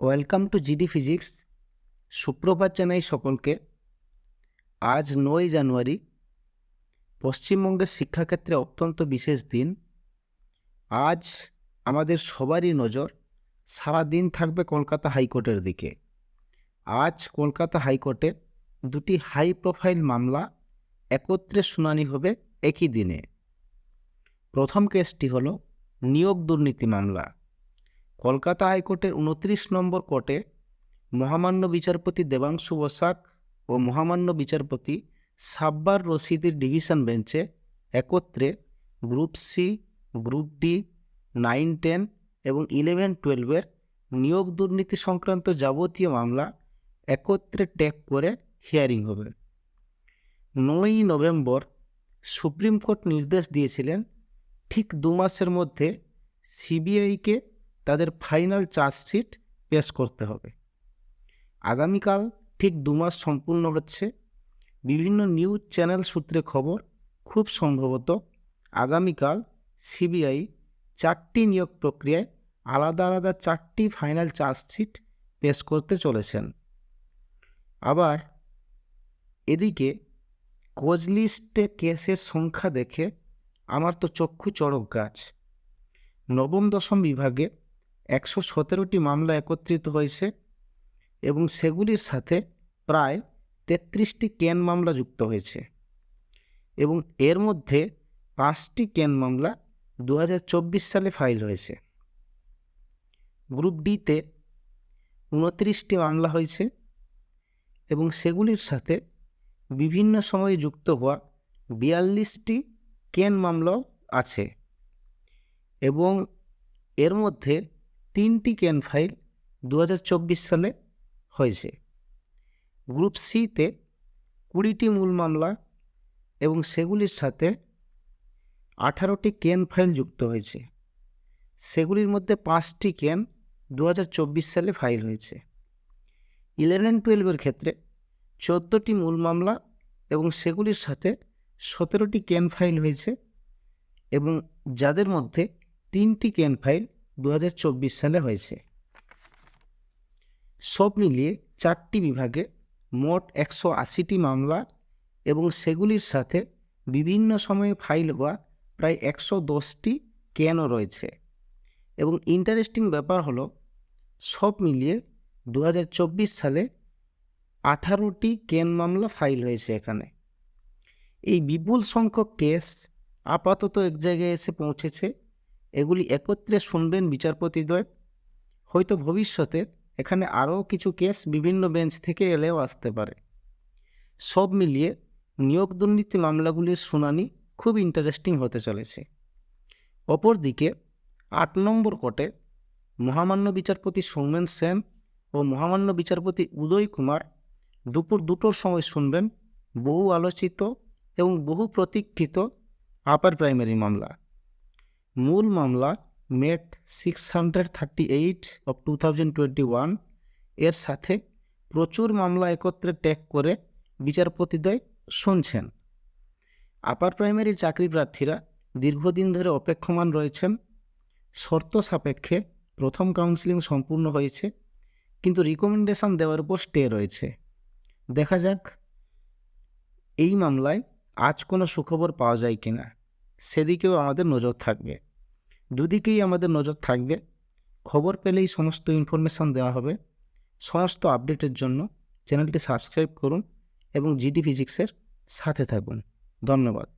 Welcome to GD physics. সুপ্রভাত জানাই সকলকে। আজ 9 জানুয়ারি, পশ্চিমবঙ্গের শিক্ষাক্ষেত্রে অত্যন্ত বিশেষ দিন। আজ আমাদের সবারই নজর সারাদিন থাকবে কলকাতা হাইকোর্টের দিকে। আজ কলকাতা হাইকোর্টে দুটি হাই প্রোফাইল মামলা একত্রে শুনানি হবে একই দিনে। প্রথম কেসটি হল নিয়োগ দুর্নীতি মামলা। কলকাতা হাইকোর্টের 29 নম্বর কোর্টে মহামান্য বিচারপতি দেবাংশু বসাক ও মহামান্য বিচারপতি সাব্বার রশিদের ডিভিশন বেঞ্চে একত্রে গ্রুপ সি, গ্রুপ ডি, 9, 10 এবং 11-12 নিয়োগ দুর্নীতি সংক্রান্ত যাবতীয় মামলা একত্রে ট্যাগ করে হিয়ারিং হবে। 9 নভেম্বর সুপ্রিম কোর্ট নির্দেশ দিয়েছিলেন ঠিক 2 মাসের মধ্যে সিবিআইকে তাদের ফাইনাল চার্জশিট পেশ করতে হবে। আগামীকাল ঠিক 2 মাস সম্পূর্ণ হচ্ছে। বিভিন্ন নিউজ চ্যানেল সূত্রে খবর, খুব সম্ভবত আগামীকাল সিবিআই 4টি নিয়োগ প্রক্রিয়ায় আলাদা আলাদা 4টি ফাইনাল চার্জশিট পেশ করতে চলেছেন। আবার এদিকে কোচ লিস্টে কেসের সংখ্যা দেখে আমার তো চক্ষু চড়ক গাছ। নবম দশম বিভাগে 117টি মামলা একত্রিত হয়েছে এবং সেগুলির সাথে প্রায় 33টি ক্যান মামলা যুক্ত হয়েছে এবং এর মধ্যে 5টি ক্যান মামলা 2024 সালে ফাইল হয়েছে। গ্রুপ ডিতে 29টি মামলা হয়েছে এবং সেগুলির সাথে বিভিন্ন সময়ে যুক্ত হওয়া 42টি ক্যান মামলাও আছে এবং এর মধ্যে 3টি ক্যান ফাইল 2024 সালে হয়েছে। গ্রুপ সিতে 20টি মূল মামলা এবং সেগুলির সাথে 18টি ক্যান ফাইল যুক্ত হয়েছে। সেগুলির মধ্যে 5টি ক্যান 2024 সালে ফাইল হয়েছে। 11-12 ক্ষেত্রে 14টি মূল মামলা এবং সেগুলির সাথে 17টি ক্যান ফাইল হয়েছে এবং যাদের মধ্যে 3টি ক্যান ফাইল 2024 সালে হয়েছে। সব মিলিয়ে 4টি বিভাগে মোট 180টি মামলা এবং সেগুলির সাথে বিভিন্ন সময়ে ফাইল হওয়া প্রায় 110টি ক্যানও রয়েছে। এবং ইন্টারেস্টিং ব্যাপার হলো সব মিলিয়ে 2024 সালে 18টি ক্যান মামলা ফাইল হয়েছে এখানে। এই বিপুল সংখ্যক কেস আপাতত এক জায়গায় এসে পৌঁছেছে। এগুলি একত্রে শুনবেন বিচারপতিদ্বয়। হয়তো ভবিষ্যতে এখানে আরও কিছু কেস বিভিন্ন বেঞ্চ থেকে এলেও আসতে পারে। সব মিলিয়ে নিয়োগ দুর্নীতি মামলাগুলির শুনানি খুব ইন্টারেস্টিং হতে চলেছে। অপরদিকে 8 নম্বর কোর্টে মহামান্য বিচারপতি সৌমেন সেন ও মহামান্য বিচারপতি উদয় কুমার দুপুর 2টোর সময় শুনবেন বহু আলোচিত এবং বহু প্রতীক্ষিত আপার প্রাইমারি মামলা। মূল মামলা মেট 638 অফ 2021 এর সাথে প্রচুর মামলা একত্রে ট্যাগ করে বিচারপতিদ্বয় শুনছেন। আপার প্রাইমারি চাকরি প্রার্থীরা দীর্ঘদিন ধরে অপেক্ষমান রয়েছেন। শর্ত সাপেক্ষে প্রথম কাউন্সেলিং সম্পূর্ণ হয়েছে, কিন্তু রিকমেন্ডেশন দেওয়ার উপর স্টে রয়েছে। দেখা যাক এই মামলায় আজ কোনো সুখবর পাওয়া যায় কিনা, সেদিকেও আমাদের নজর থাকবে। দুদিকেই আমাদের নজর থাকবে। খবর পেলেই সমস্ত ইনফরমেশান দেওয়া হবে। সমস্ত আপডেটের জন্য চ্যানেলটি সাবস্ক্রাইব করুন এবং জিডি ফিজিক্সের সাথে থাকুন। ধন্যবাদ।